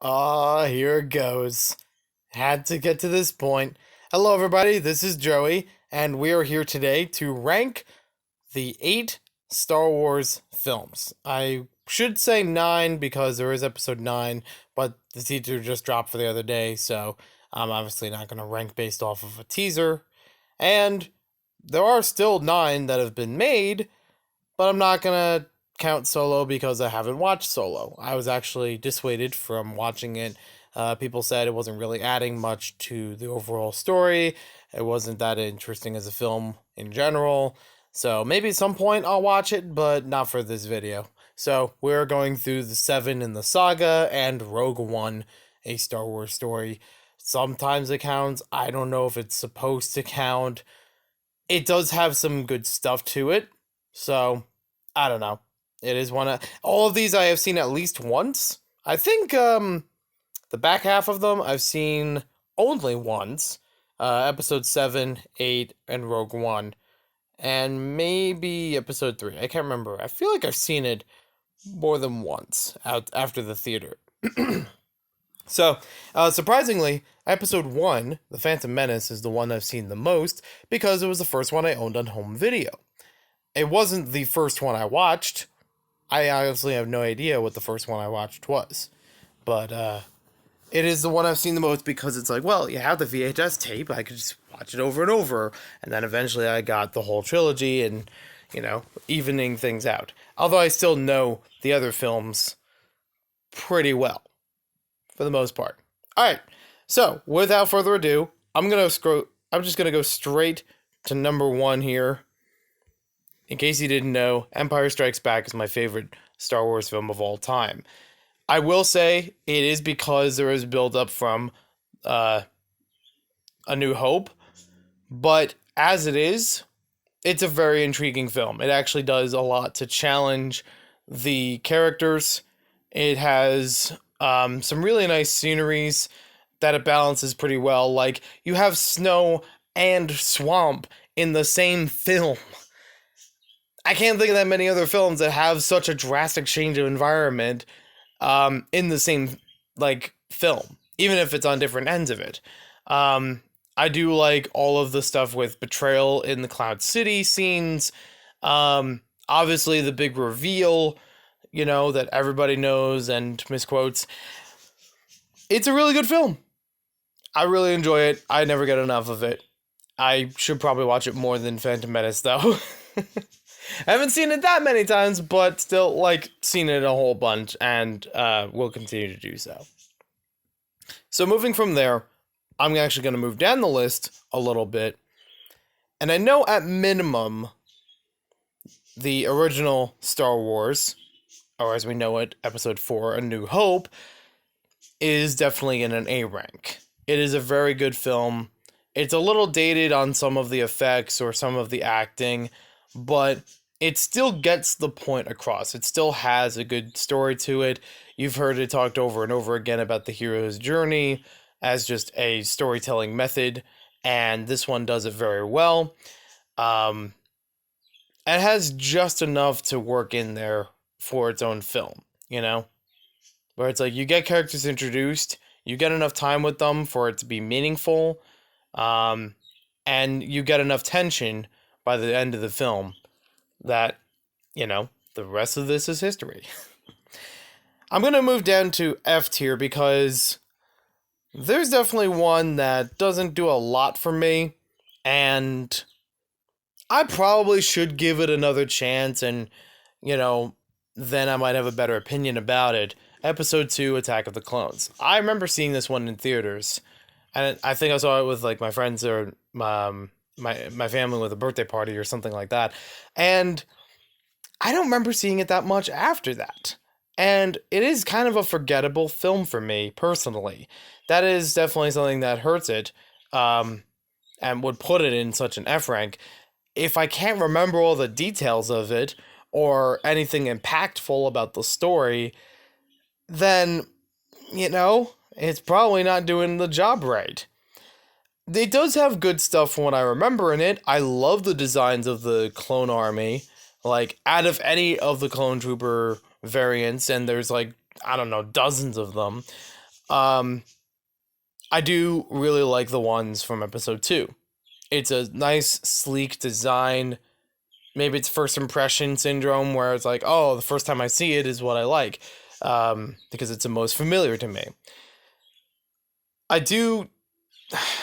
Here it goes. Had to get to this point. Hello, everybody. This is Joey, and we are here today to rank the 8 Star Wars films. I should say 9 because there is episode 9, but the teaser just dropped for the other day, so I'm obviously not going to rank based off of a teaser. And there are still 9 that have been made, but I'm not going to count Solo because I haven't watched Solo. I was actually dissuaded from watching it. People said it wasn't really adding much to the overall story. It wasn't that interesting as a film in general. So maybe at some point I'll watch it, but not for this video. So we're going through the 7 in the saga and Rogue One, a Star Wars story. Sometimes it counts. I don't know if it's supposed to count. It does have some good stuff to it. So I don't know. It is one of all of these I have seen at least once. I think the back half of them I've seen only once. Episode 7, 8, and Rogue One. And maybe episode 3. I can't remember. I feel like I've seen it more than once out after the theater. So, surprisingly, episode 1, The Phantom Menace, is the one I've seen the most because it was the first one I owned on home video. It wasn't the first one I watched. I honestly have no idea what the first one I watched was. But it is the one I've seen the most because it's like, well, you have the VHS tape. I could just watch it over and over. And then eventually I got the whole trilogy and, evening things out. Although I still know the other films pretty well, for the most part. All right. So, without further ado, I'm just going to go straight to number 1 here. In case you didn't know, Empire Strikes Back is my favorite Star Wars film of all time. I will say it is because there is build-up from A New Hope, but as it is, it's a very intriguing film. It actually does a lot to challenge the characters. It has some really nice sceneries that it balances pretty well. Like, you have snow and swamp in the same film. I can't think of that many other films that have such a drastic change of environment in the same, film, even if it's on different ends of it. I do like all of the stuff with betrayal in the Cloud City scenes. Obviously, the big reveal, that everybody knows and misquotes. It's a really good film. I really enjoy it. I never get enough of it. I should probably watch it more than Phantom Menace, though. I haven't seen it that many times, but still, seen it a whole bunch, and will continue to do so. So moving from there, I'm actually going to move down the list a little bit. And I know at minimum, the original Star Wars, or as we know it, Episode 4, A New Hope, is definitely in an A rank. It is a very good film. It's a little dated on some of the effects or some of the acting, but it still gets the point across. It still has a good story to it. You've heard it talked over and over again about the hero's journey as just a storytelling method, and this one does it very well. It has just enough to work in there for its own film, Where it's like, you get characters introduced, you get enough time with them for it to be meaningful, and you get enough tension by the end of the film that, the rest of this is history. I'm going to move down to F tier because there's definitely one that doesn't do a lot for me, and I probably should give it another chance, and, then I might have a better opinion about it. Episode 2, Attack of the Clones. I remember seeing this one in theaters, and I think I saw it with, my friends or my family with a birthday party or something like that. And I don't remember seeing it that much after that. And it is kind of a forgettable film for me, personally. That is definitely something that hurts it, and would put it in such an F rank. If I can't remember all the details of it, or anything impactful about the story, then, it's probably not doing the job right. It does have good stuff from what I remember in it. I love the designs of the clone army. Out of any of the clone trooper variants, and there's, dozens of them, Um, I do really like the ones from episode 2. It's a nice, sleek design. Maybe it's first impression syndrome where it's like, oh, the first time I see it is what I like, because it's the most familiar to me. I do.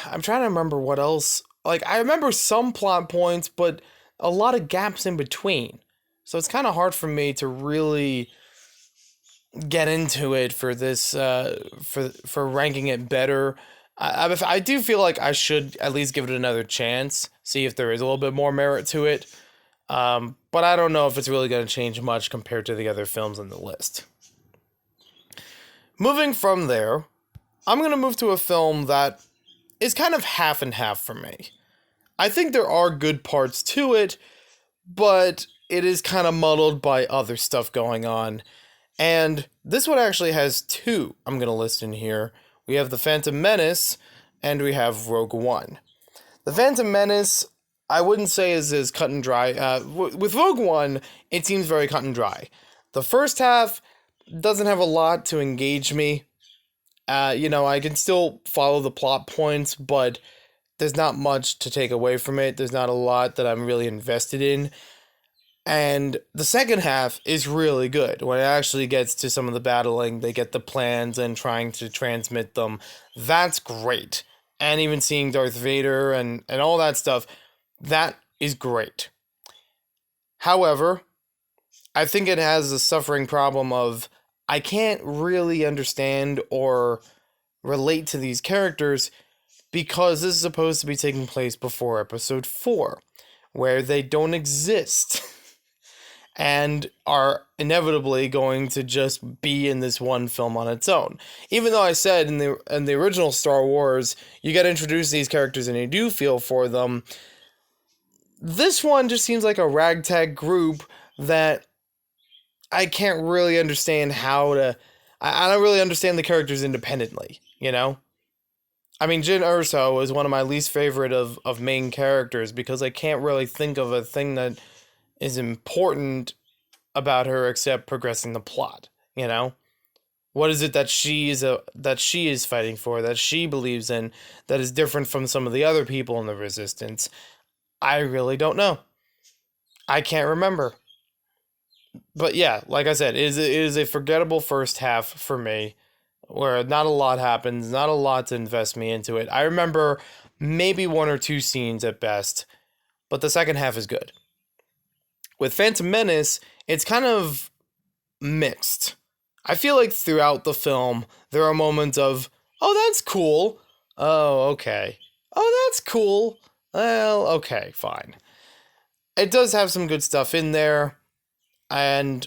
I'm trying to remember what else. Like, I remember some plot points, but a lot of gaps in between. So it's kind of hard for me to really get into it for this, for ranking it better. I do feel like I should at least give it another chance, see if there is a little bit more merit to it. But I don't know if it's really going to change much compared to the other films on the list. Moving from there, I'm going to move to a film that is kind of half and half for me. I think there are good parts to it, but it is kind of muddled by other stuff going on. And this one actually has two I'm going to list in here. We have The Phantom Menace, and we have Rogue One. The Phantom Menace, I wouldn't say is as cut and dry. With Rogue One, it seems very cut and dry. The first half doesn't have a lot to engage me. I can still follow the plot points, but there's not much to take away from it. There's not a lot that I'm really invested in. And the second half is really good. When it actually gets to some of the battling, they get the plans and trying to transmit them. That's great. And even seeing Darth Vader and all that stuff, that is great. However, I think it has a suffering problem of I can't really understand or relate to these characters because this is supposed to be taking place before episode 4, where they don't exist and are inevitably going to just be in this one film on its own. Even though I said in the original Star Wars, you get introduced to these characters and you do feel for them, this one just seems like a ragtag group that I can't really understand how to... I don't really understand the characters independently, I mean, Jyn Erso is one of my least favorite of main characters because I can't really think of a thing that is important about her except progressing the plot, What is it that she is fighting for, that she believes in, that is different from some of the other people in the Resistance? I really don't know. I can't remember. But yeah, like I said, it is a forgettable first half for me, where not a lot happens, not a lot to invest me into it. I remember maybe one or two scenes at best, but the second half is good. With Phantom Menace, it's kind of mixed. I feel like throughout the film, there are moments of, oh, that's cool. Oh, okay. Oh, that's cool. Well, okay, fine. It does have some good stuff in there, and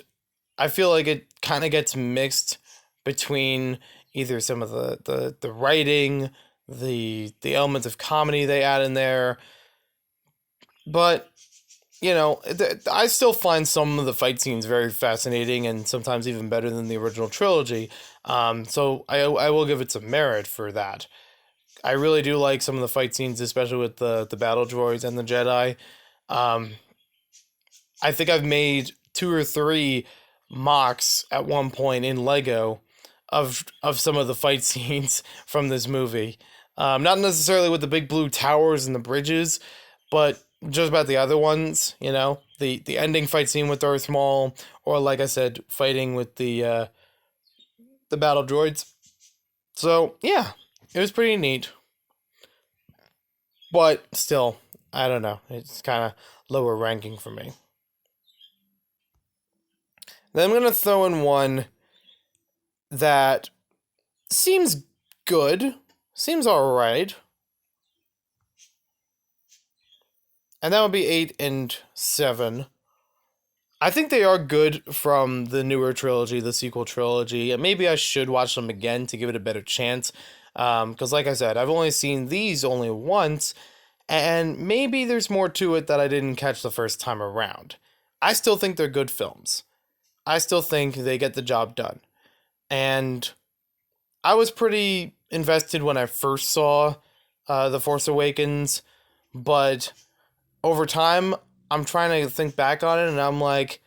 I feel like it kind of gets mixed between either some of the writing, the elements of comedy they add in there, but I still find some of the fight scenes very fascinating and sometimes even better than the original trilogy. So I will give it some merit for that. I really do like some of the fight scenes, especially with the battle droids and the Jedi. I think I've made 2 or 3 mocks at one point in Lego of some of the fight scenes from this movie. Not necessarily with the big blue towers and the bridges, but just about the other ones, the ending fight scene with Darth Maul, or like I said, fighting with the battle droids. So yeah, it was pretty neat. But still, I don't know. It's kind of lower ranking for me. Then I'm gonna throw in one that seems good, seems alright. And that would be 8 and 7. I think they are good from the newer trilogy, the sequel trilogy. And maybe I should watch them again to give it a better chance. Because like I said, I've only seen these only once. And maybe there's more to it that I didn't catch the first time around. I still think they're good films. I still think they get the job done. And I was pretty invested when I first saw The Force Awakens. But over time, I'm trying to think back on it, and I'm like,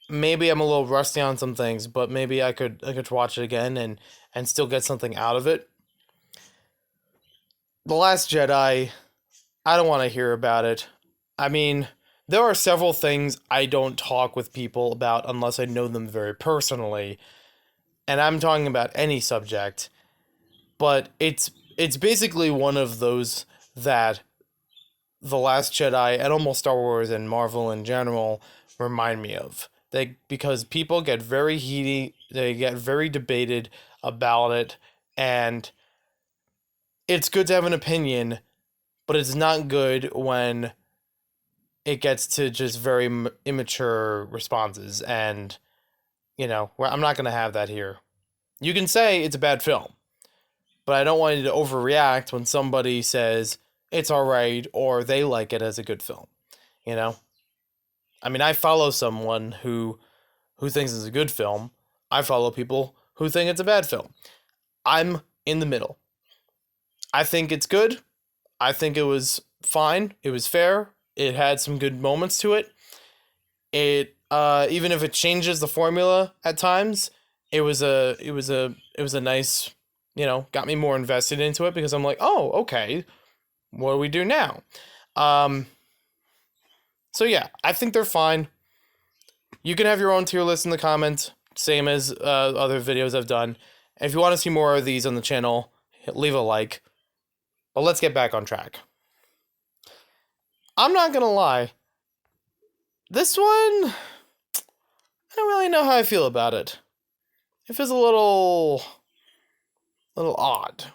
maybe I'm a little rusty on some things, but maybe I could watch it again and still get something out of it. The Last Jedi, I don't want to hear about it. I mean, there are several things I don't talk with people about unless I know them very personally, and I'm talking about any subject, but it's basically one of those that The Last Jedi and almost Star Wars and Marvel in general remind me of. Because people get very heaty, they get very debated about it, and it's good to have an opinion, but it's not good when it gets to just very immature responses. And I'm not gonna have that here. You can say it's a bad film, but I don't want you to overreact when somebody says it's all right or they like it as a good film. You know, I mean, I follow someone who thinks it's a good film. I follow people who think it's a bad film. I'm in the middle. I think it's good. I think it was fine. It was fair. It had some good moments to it. It even if it changes the formula at times, it was a nice, got me more invested into it because I'm like, oh, okay, what do we do now? Um, so yeah, I think they're fine. You can have your own tier list in the comments, same as other videos I've done. And if you want to see more of these on the channel, leave a like. But let's get back on track. I'm not gonna lie. This one, I don't really know how I feel about it. It feels a little odd.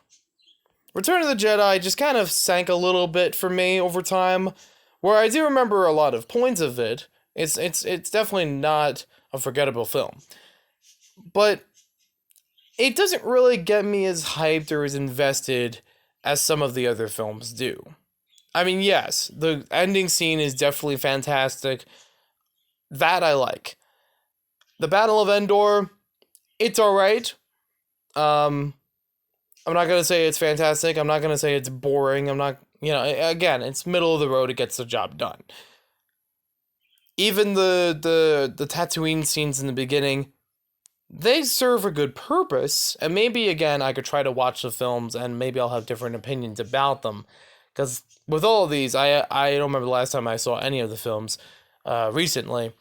Return of the Jedi just kind of sank a little bit for me over time, where I do remember a lot of points of it. It's definitely not a forgettable film, but it doesn't really get me as hyped or as invested as some of the other films do. I mean, yes, the ending scene is definitely fantastic. That I like. The Battle of Endor, it's alright. Um, I'm not gonna say it's fantastic. I'm not gonna say it's boring. I'm not, again, it's middle of the road. It gets the job done. Even the Tatooine scenes in the beginning, they serve a good purpose. And maybe again, I could try to watch the films, and maybe I'll have different opinions about them. Because with all of these, I don't remember the last time I saw any of the films recently,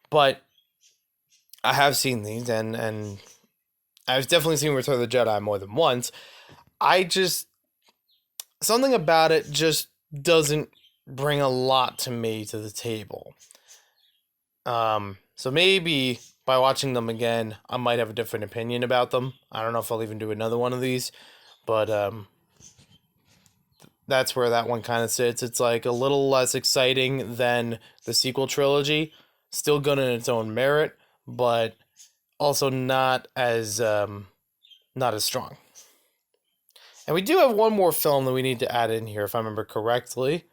but I have seen these, and I've definitely seen Return of the Jedi more than once. I just, something about it just doesn't bring a lot to me to the table. So maybe by watching them again, I might have a different opinion about them. I don't know if I'll even do another one of these, but that's where that one kind of sits. It's like a little less exciting than the sequel trilogy. Still good in its own merit, but also not as strong. And we do have one more film that we need to add in here, if I remember correctly.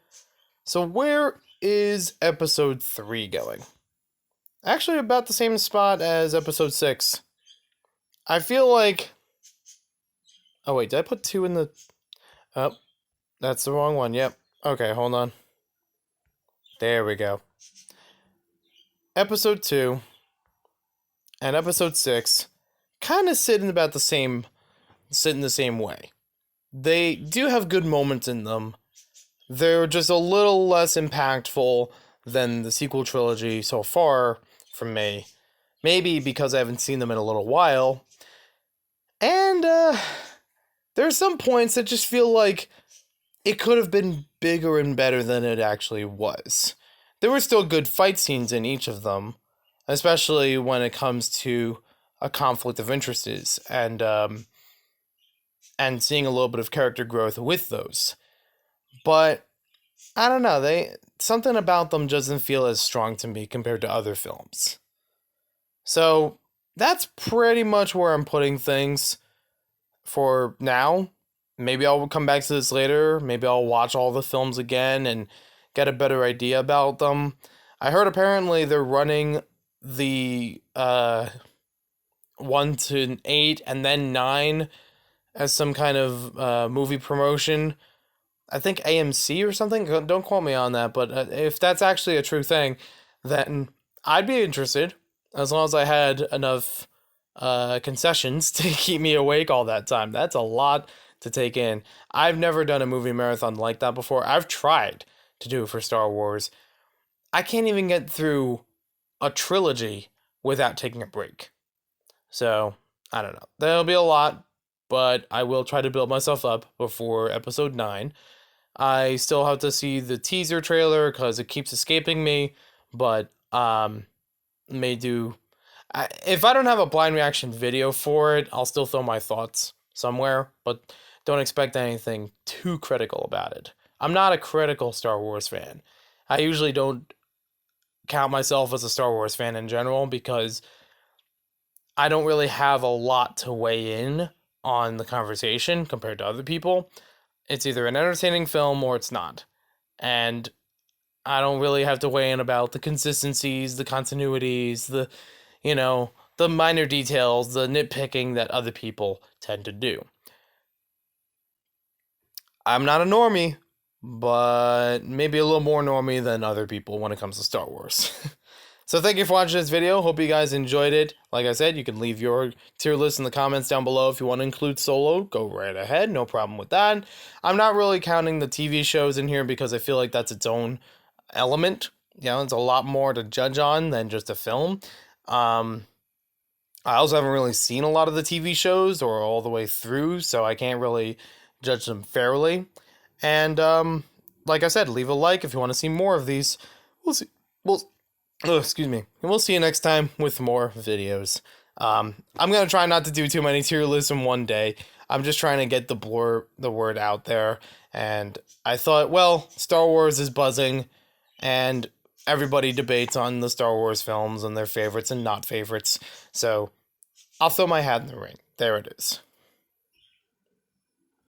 So where is episode 3 going? Actually, about the same spot as episode 6. I feel like... Oh, wait, did I put 2 in the... Oh, that's the wrong one. Yep. Okay, hold on. There we go. Episode 2 and episode 6 kind of sit in the same way. They do have good moments in them. They're just a little less impactful than the sequel trilogy so far from me. Maybe because I haven't seen them in a little while. And there's some points that just feel like it could have been bigger and better than it actually was. There were still good fight scenes in each of them, especially when it comes to a conflict of interests and seeing a little bit of character growth with those. But I don't know, something about them doesn't feel as strong to me compared to other films. So that's pretty much where I'm putting things for now. Maybe I'll come back to this later. Maybe I'll watch all the films again and get a better idea about them. I heard apparently they're running the 1 to 8 and then 9 as some kind of movie promotion. I think AMC or something. Don't quote me on that, but if that's actually a true thing, then I'd be interested. as long as I had enough concessions to keep me awake all that time. That's a lot to take in. I've never done a movie marathon like that before. I've tried to do it for Star Wars. I can't even get through a trilogy without taking a break. So, I don't know. There'll be a lot, but I will try to build myself up before episode 9. I still have to see the teaser trailer because it keeps escaping me, but may do. If I don't have a blind reaction video for it, I'll still throw my thoughts somewhere, but don't expect anything too critical about it. I'm not a critical Star Wars fan. I usually don't count myself as a Star Wars fan in general because I don't really have a lot to weigh in on the conversation compared to other people. It's either an entertaining film or it's not. And I don't really have to weigh in about the consistencies, the continuities, the minor details, the nitpicking that other people tend to do. I'm not a normie, but maybe a little more normie than other people when it comes to Star Wars. So thank you for watching this video. Hope you guys enjoyed it. Like I said, you can leave your tier list in the comments down below. If you want to include Solo, go right ahead. No problem with that. I'm not really counting the TV shows in here because I feel like that's its own element. It's a lot more to judge on than just a film. I also haven't really seen a lot of the TV shows or all the way through, so I can't really judge them fairly. And like I said, leave a like if you want to see more of these. We'll see. Excuse me. And we'll see you next time with more videos. I'm gonna try not to do too many tier lists in one day. I'm just trying to get the word out there. And I thought, well, Star Wars is buzzing, and everybody debates on the Star Wars films and their favorites and not favorites. So I'll throw my hat in the ring. There it is.